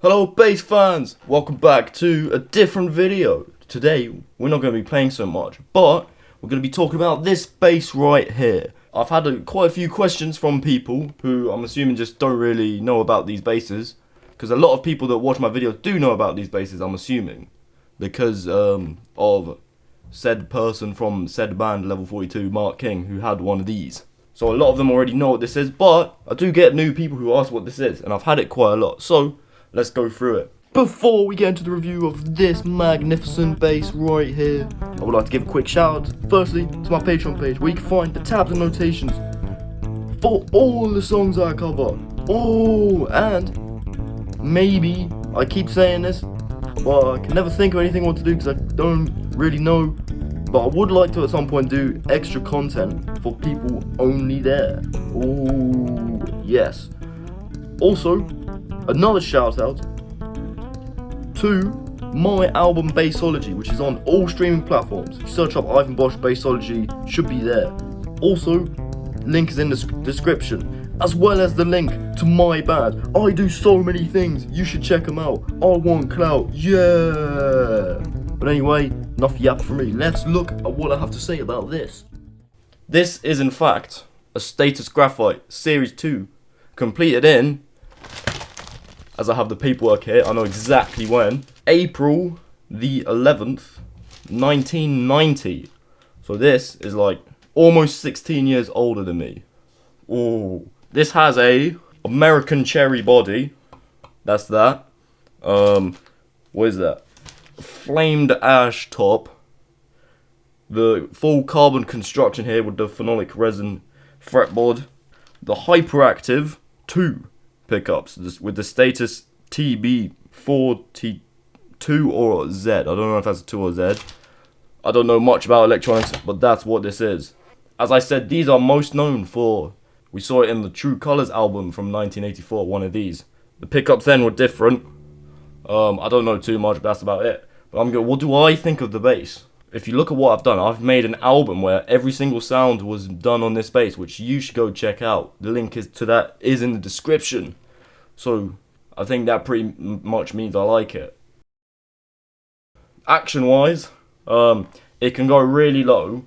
Hello bass fans, welcome back to a different video. Today we're not going to be playing so much, but we're going to be talking about this bass right here. I've had quite a few questions from people who I'm assuming just don't really know about these basses, because a lot of people that watch my videos do know about these basses, I'm assuming, because of said person from said band Level 42, Mark King, who had one of these. So a lot of them already know what this is, but I do get new people who ask what this is, and I've had it quite a lot. So let's go through it. Before we get into the review of this magnificent bass right here, I would like to give a quick shout out, firstly, to my Patreon page, where you can find the tabs and notations for all the songs I cover. Oh, and maybe, I keep saying this, but I can never think of anything what to do because I don't really know. But I would like to at some point do extra content for people only there. Oh, yes. Also, another shout out to my album Bassology, which is on all streaming platforms. If you search up Ivan Bosch Bassology, should be there. Also, link is in the description, as well as the link to my band. I do so many things, you should check them out. I want clout, yeah. But anyway, enough yap for me. Let's look at what I have to say about this. This is in fact a Status Graphite Series 2, completed in, as I have the paperwork here, I know exactly when, April the 11th, 1990. So this is like almost 16 years older than me. Oh, this has a American cherry body. That's that. What is that? Flamed ash top. The full carbon construction here with the phenolic resin fretboard. The hyperactive 2 pickups with the Status TB42 or Z. I don't know if that's a 2 or Z. I don't know much about electronics, but that's what this is. As I said, these are most known for, we saw it in the True Colors album from 1984, one of these. The pickups then were different. I don't know too much, but that's about it. But I'm going, what do I think of the bass? If you look at what I've done, I've made an album where every single sound was done on this bass, which you should go check out. The link to that is in the description. So I think that pretty much means I like it. Action-wise, it can go really low,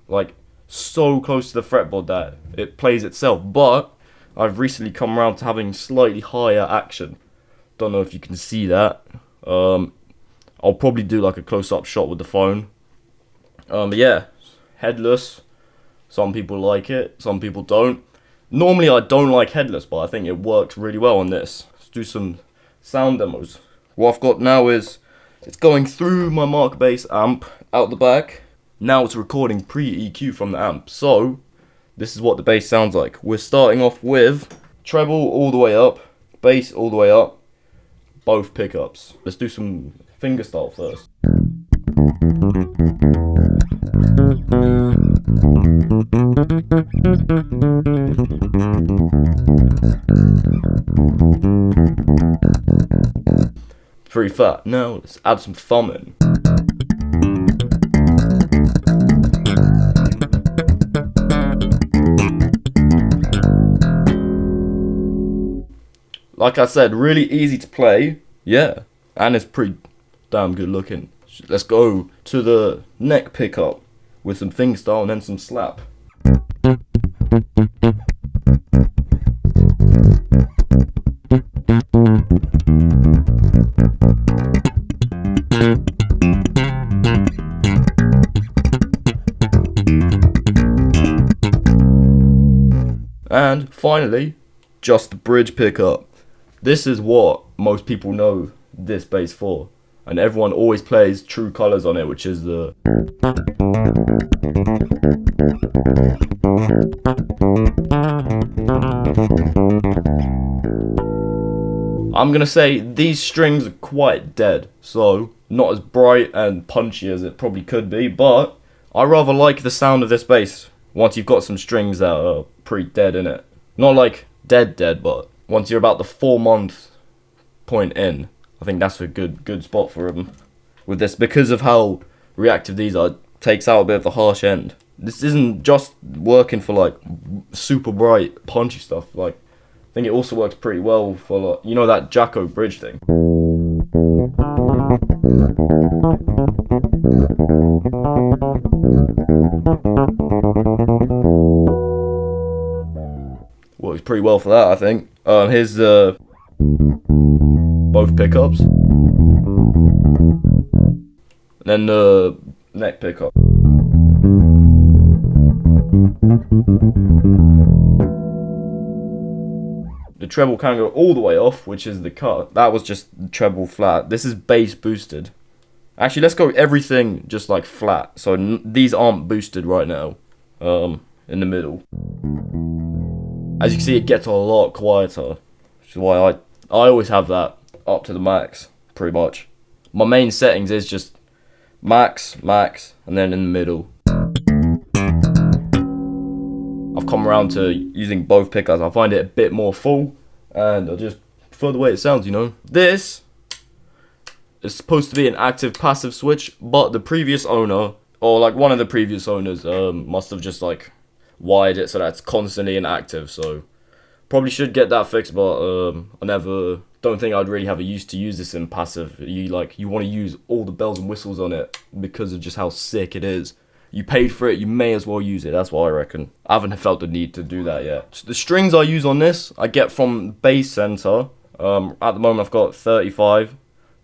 like so close to the fretboard that it plays itself. But I've recently come around to having slightly higher action. Don't know if you can see that. I'll probably do like a close-up shot with the phone. But yeah, headless. Some people like it, some people don't. Normally I don't like headless, but I think it works really well on this. Let's do some sound demos. What I've got now is, it's going through my Mark Bass amp out the back. Now it's recording pre-EQ from the amp. So, this is what the bass sounds like. We're starting off with treble all the way up, bass all the way up, both pickups. Let's do some fingerstyle first. Pretty fat. Now let's add some thumb in. Like I said, really easy to play. Yeah, and it's pretty damn good looking. Let's go to the neck pickup with some fingerstyle and then some slap. And finally, just the bridge pickup. This is what most people know this bass for. And everyone always plays True Colors on it, which is the... I'm gonna say these strings are quite dead, so not as bright and punchy as it probably could be, but I rather like the sound of this bass once you've got some strings that are pretty dead in it. Not like dead, but once you're about the 4-month point in, I think that's a good spot for them with this, because of how reactive these are. It takes out a bit of the harsh end. This isn't just working for like super bright punchy stuff. Like I think it also works pretty well for, like, you know, that Jacko bridge thing. Works pretty well for that, I think. Here's both pickups, and then the neck pickup. The treble can go all the way off, which is the cut. That was just the treble flat. This is bass boosted. Actually, let's go everything just like flat. So these aren't boosted right now. In the middle. As you can see, it gets a lot quieter, which is why I always have that up to the max, pretty much. My main settings is just max, and then in the middle. I've come around to using both pickups. I find it a bit more full, and I just prefer the way it sounds, you know. This is supposed to be an active passive switch, but the previous owner, or like one of the previous owners, must have just like wired it so that it's constantly inactive. So probably should get that fixed, but I don't think I'd really have a use to use this in passive. You want to use all the bells and whistles on it because of just how sick it is. You paid for it, you may as well use it. That's what I reckon. I haven't felt the need to do that yet. So the strings I use on this, I get from Bass Center. At the moment, I've got 35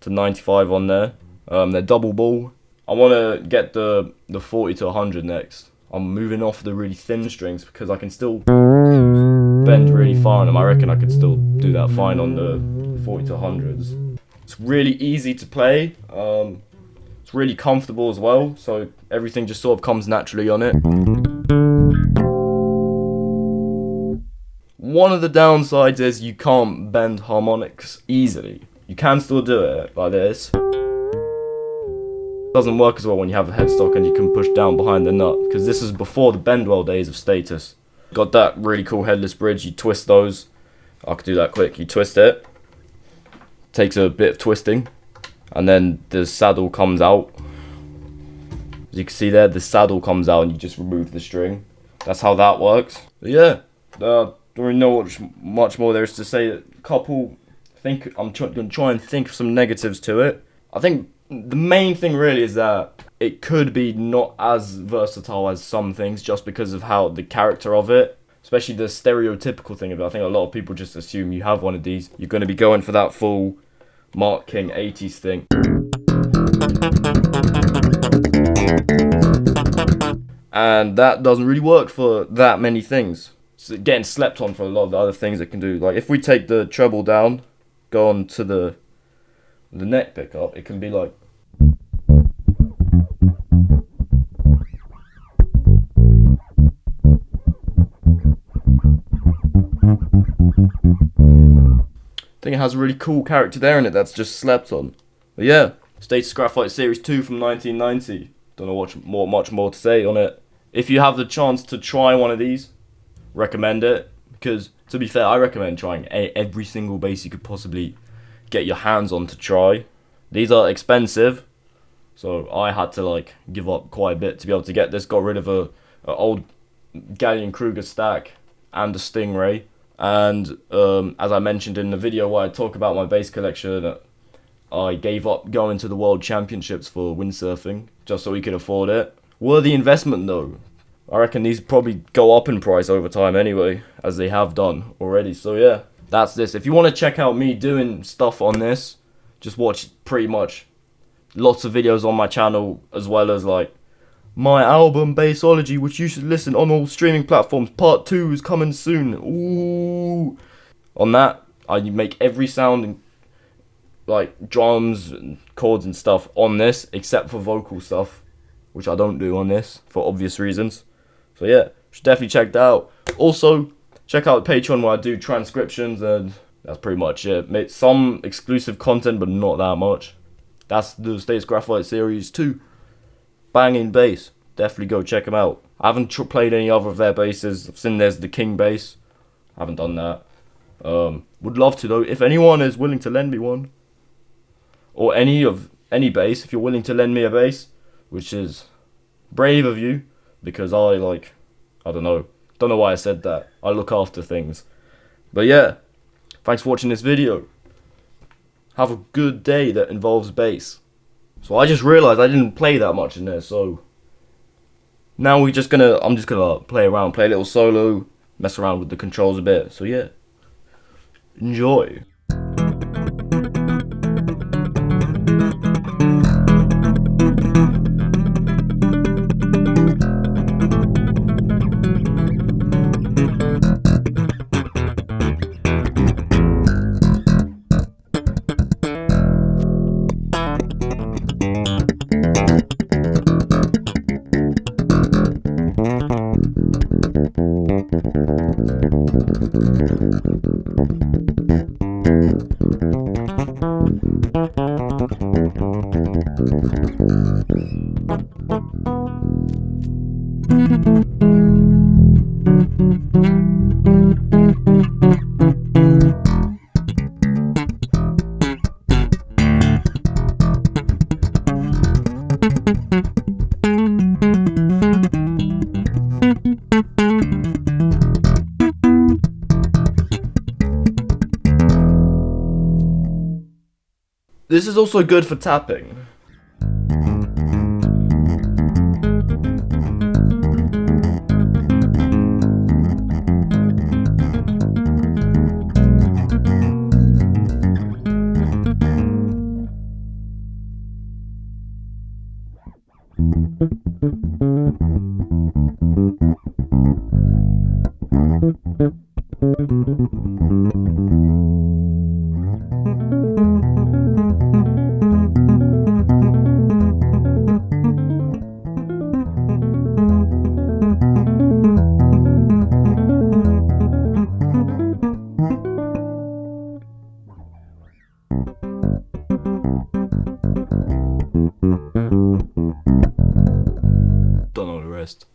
to 95 on there. They're double ball. I want to get the 40 to 100 next. I'm moving off the really thin strings because I can still bend really far on them. I reckon I could still do that fine on the 40 to 100s. It's really easy to play. It's really comfortable as well, so everything just sort of comes naturally on it. One of the downsides is you can't bend harmonics easily. You can still do it like this. Doesn't work as well when you have a headstock and you can push down behind the nut, because this is before the bendwell days of Status. Got that really cool headless bridge. You twist those. I could do that quick. You twist it. Takes a bit of twisting. And then the saddle comes out. As you can see there, the saddle comes out and you just remove the string. That's how that works. But yeah, don't really know what much more there is to say. I'm going to try and think of some negatives to it. I think the main thing really is that it could be not as versatile as some things just because of how the character of it. Especially the stereotypical thing of it. I think a lot of people just assume you have one of these, you're going to be going for that full Mark King 80s thing. And that doesn't really work for that many things. It's getting slept on for a lot of the other things it can do. Like if we take the treble down, go on to the neck pickup, it can be like. I think it has a really cool character there in it that's just slept on. But yeah, Status Graphite Series 2 from 1990. Don't know much more to say on it. If you have the chance to try one of these, recommend it. Because, to be fair, I recommend trying every single bass you could possibly get your hands on to try. These are expensive, so I had to like give up quite a bit to be able to get this. Got rid of a old Gallion Kruger stack and a Stingray. And as I mentioned in the video where I talk about my bass collection, I gave up going to the World Championships for windsurfing just so we could afford it. Worthy investment though. I reckon these probably go up in price over time anyway, as they have done already. So yeah, that's this. If you want to check out me doing stuff on this, just watch pretty much lots of videos on my channel, as well as like my album Bassology, which you should listen on all streaming platforms. Part 2 is coming soon. Ooh. On that, I make every sound and like drums and chords and stuff on this, except for vocal stuff, which I don't do on this for obvious reasons. So yeah, should definitely check that out. Also, check out the Patreon where I do transcriptions, and that's pretty much it. Make some exclusive content, but not that much. That's the Status Graphite Series 2. Banging bass. Definitely go check them out. I haven't played any other of their basses. I've seen there's the King bass. I haven't done that. Would love to though. If anyone is willing to lend me one, or any bass, if you're willing to lend me a bass, which is brave of you, because I don't know why I said that. I look after things. But yeah, thanks for watching this video. Have a good day that involves bass. So I just realised I didn't play that much in there, so now I'm just gonna play around, play a little solo, mess around with the controls a bit. So yeah, enjoy. This is also good for tapping. Don't know the rest.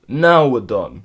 Now we're done.